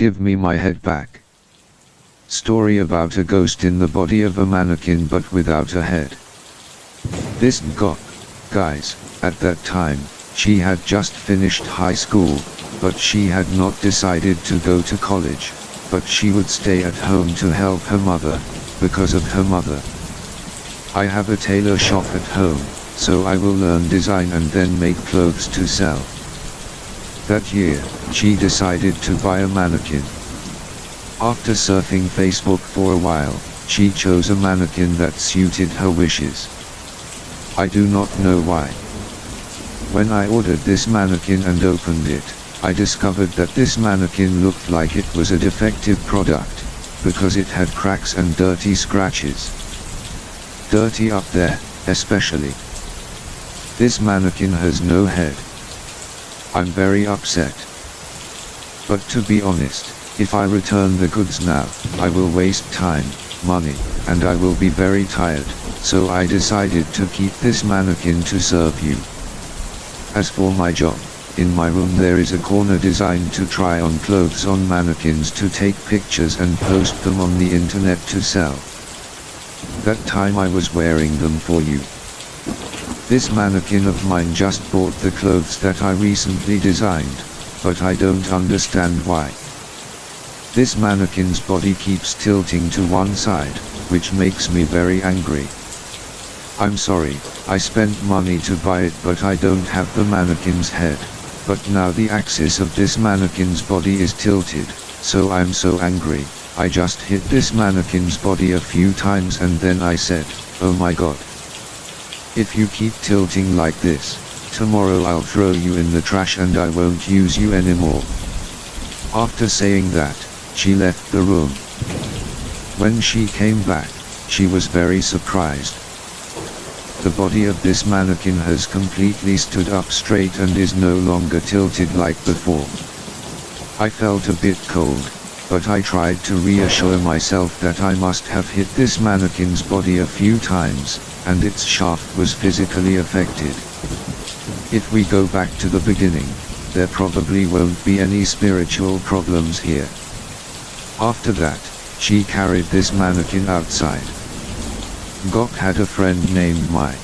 give me my head back. Story about a ghost in the body of a mannequin but without a head. This got, guys, at that time, she had just finished high school, but she had not decided to go to college, but she would stay at home to help her mother, because of her mother. I have a tailor shop at home, so I will learn design and then make clothes to sell. That year, she decided to buy a mannequin. After surfing Facebook for a while, she chose a mannequin that suited her wishes. I do not know why. When I ordered this mannequin and opened it, I discovered that this mannequin looked like it was a defective product, because it had cracks and dirty scratches. Dirty up there, especially. This mannequin has no head. I'm very upset. But to be honest, if I return the goods now, I will waste time, money, and I will be very tired, so I decided to keep this mannequin to serve you. As for my job, in my room there is a corner designed to try on clothes on mannequins to take pictures and post them on the internet to sell. That time I was wearing them for you. This mannequin of mine just bought the clothes that I recently designed, but I don't understand why. This mannequin's body keeps tilting to one side, which makes me very angry. I'm sorry, I spent money to buy it but I don't have the mannequin's head, but now the axis of this mannequin's body is tilted, so I'm so angry. I just hit this mannequin's body a few times and then I said, oh my god. If you keep tilting like this, tomorrow I'll throw you in the trash and I won't use you anymore. After saying that, she left the room. When she came back, she was very surprised. The body of this mannequin has completely stood up straight and is no longer tilted like before. I felt a bit cold, but I tried to reassure myself that I must have hit this mannequin's body a few times, and its shaft was physically affected. If we go back to the beginning, there probably won't be any spiritual problems here. After that, she carried this mannequin outside. Gok had a friend named Mai.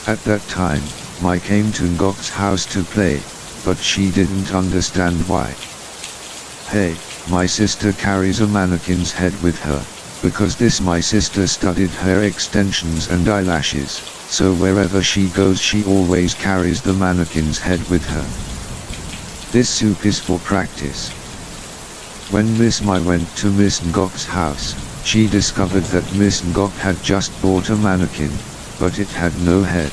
At that time, Mai came to Gok's house to play, but she didn't understand why. Hey, my sister carries a mannequin's head with her, because my sister studied hair extensions and eyelashes, so wherever she goes she always carries the mannequin's head with her. This soup is for practice. When Miss Mai went to Miss Ngok's house, she discovered that Miss Ngok had just bought a mannequin, but it had no head.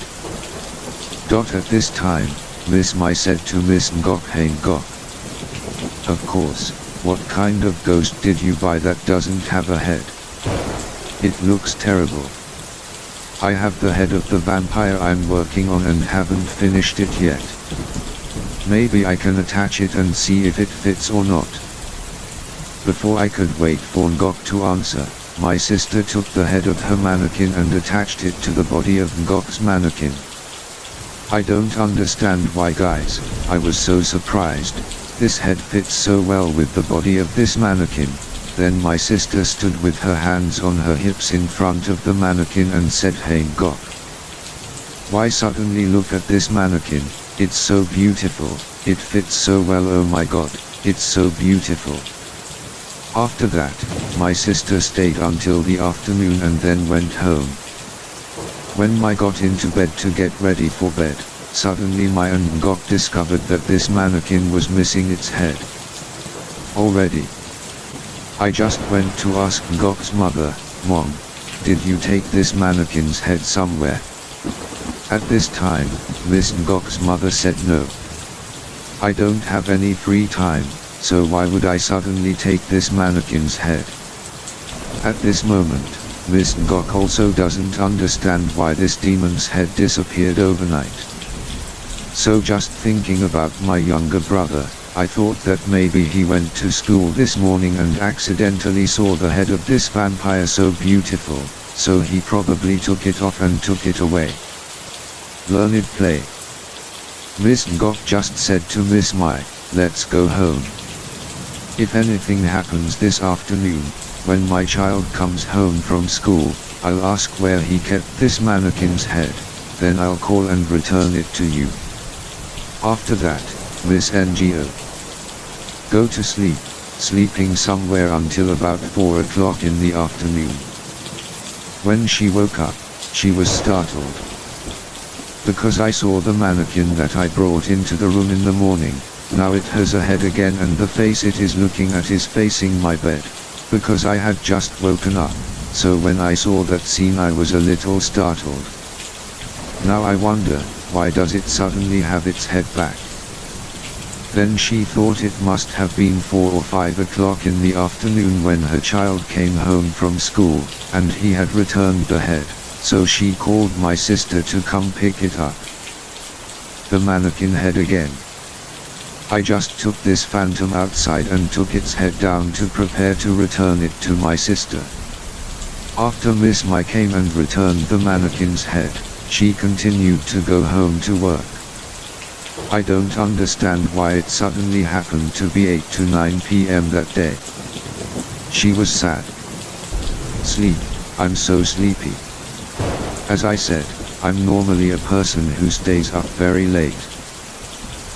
At this time, Miss Mai said to Miss Ngok, hey Ngok. Of course, what kind of ghost did you buy that doesn't have a head? It looks terrible. I have the head of the vampire I'm working on and haven't finished it yet. Maybe I can attach it and see if it fits or not. Before I could wait for Ngok to answer, my sister took the head of her mannequin and attached it to the body of Ngok's mannequin. I don't understand why, guys. I was so surprised. This head fits so well with the body of this mannequin. Then my sister stood with her hands on her hips in front of the mannequin and said, hey Ngok. Why suddenly look at this mannequin, it's so beautiful, it fits so well, oh my god, it's so beautiful. After that, my sister stayed until the afternoon and then went home. When Mai got into bed to get ready for bed, suddenly Mai and Ngok discovered that this mannequin was missing its head. Already. I just went to ask Ngok's mother, Mom, did you take this mannequin's head somewhere? At this time, Miss Ngok's mother said no. I don't have any free time, so why would I suddenly take this mannequin's head? At this moment, Miss Ngok also doesn't understand why this demon's head disappeared overnight. So just thinking about my younger brother, I thought that maybe he went to school this morning and accidentally saw the head of this vampire so beautiful, so he probably took it off and took it away. Learned play. Miss Ngok just said to Miss Mai, let's go home. If anything happens this afternoon, when my child comes home from school, I'll ask where he kept this mannequin's head, then I'll call and return it to you. After that, Miss NGO. Go to sleep, sleeping somewhere until about 4 o'clock in the afternoon. When she woke up, she was startled. Because I saw the mannequin that I brought into the room in the morning, now it has a head again and the face it is looking at is facing my bed. Because I had just woken up, so when I saw that scene I was a little startled. Now I wonder, why does it suddenly have its head back? Then she thought it must have been 4 or 5 o'clock in the afternoon when her child came home from school, and he had returned the head, so she called my sister to come pick it up. The mannequin head again. I just took this phantom outside and took its head down to prepare to return it to my sister. After Miss Mai came and returned the mannequin's head, she continued to go home to work. I don't understand why it suddenly happened to be 8 to 9 p.m. that day. She was sad. Sleep, I'm so sleepy. As I said, I'm normally a person who stays up very late.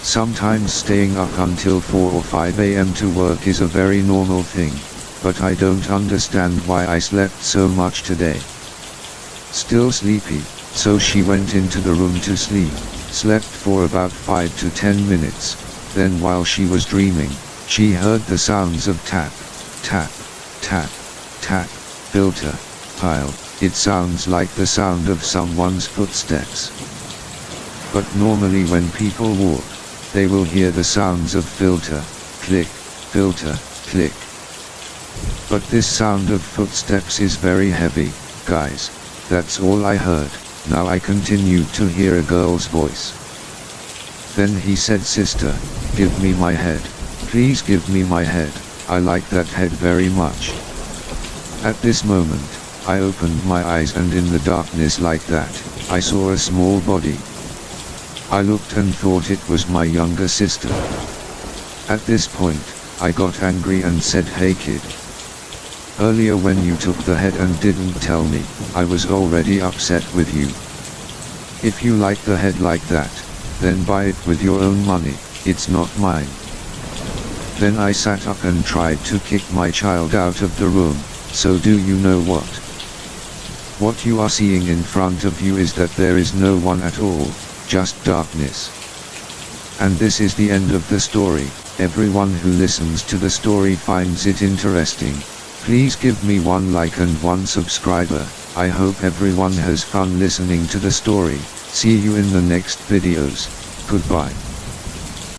Sometimes staying up until 4 or 5 a.m. to work is a very normal thing, but I don't understand why I slept so much today. Still sleepy, so she went into the room to sleep, slept for about 5 to 10 minutes, then while she was dreaming, she heard the sounds of tap, tap, tap, tap, filter, pile. It sounds like the sound of someone's footsteps. But normally when people walk, they will hear the sounds of filter, click, filter, click. But this sound of footsteps is very heavy, guys. That's all I heard. Now I continued to hear a girl's voice. Then he said, "Sister, give me my head. Please give me my head. I like that head very much." At this moment, I opened my eyes and in the darkness like that, I saw a small body. I looked and thought it was my younger sister. At this point, I got angry and said, "Hey kid. Earlier when you took the head and didn't tell me, I was already upset with you. If you like the head like that, then buy it with your own money, it's not mine." Then I sat up and tried to kick my child out of the room, so do you know what? What you are seeing in front of you is that there is no one at all, just darkness. And this is the end of the story. Everyone who listens to the story finds it interesting. Please give me 1 like and 1 subscriber. I hope everyone has fun listening to the story. See you in the next videos. Goodbye.